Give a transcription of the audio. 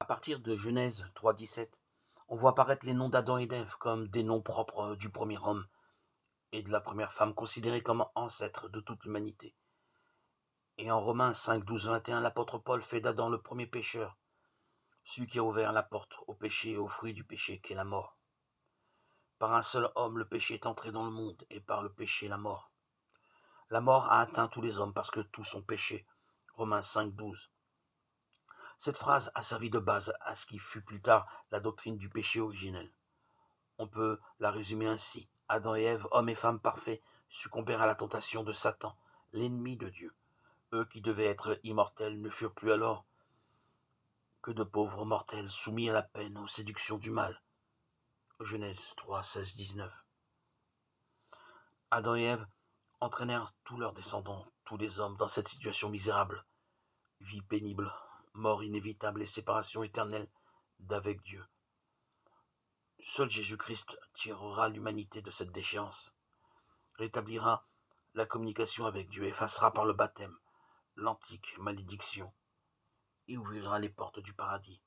partir de Genèse 3:17, on voit apparaître les noms d'Adam et d'Ève comme des noms propres du premier homme et de la première femme, considérés comme ancêtres de toute l'humanité. Et en Romains 5:12-21, l'apôtre Paul fait d'Adam le premier pécheur, celui qui a ouvert la porte au péché et au fruit du péché, qui est la mort. Par un seul homme, le péché est entré dans le monde, et par le péché, la mort. La mort a atteint tous les hommes parce que tous ont péché. Romains 5:12. Cette phrase a servi de base à ce qui fut plus tard la doctrine du péché originel. On peut la résumer ainsi. Adam et Ève, hommes et femmes parfaits, succombèrent à la tentation de Satan, l'ennemi de Dieu. Eux qui devaient être immortels ne furent plus alors que de pauvres mortels soumis à la peine, aux séductions du mal. Genèse 3, 16, 19. Adam et Ève entraînèrent tous leurs descendants, tous les hommes, dans cette situation misérable. Vie pénible, mort inévitable et séparation éternelle d'avec Dieu. Seul Jésus-Christ tirera l'humanité de cette déchéance, rétablira la communication avec Dieu, effacera par le baptême l'antique malédiction et ouvrira les portes du paradis.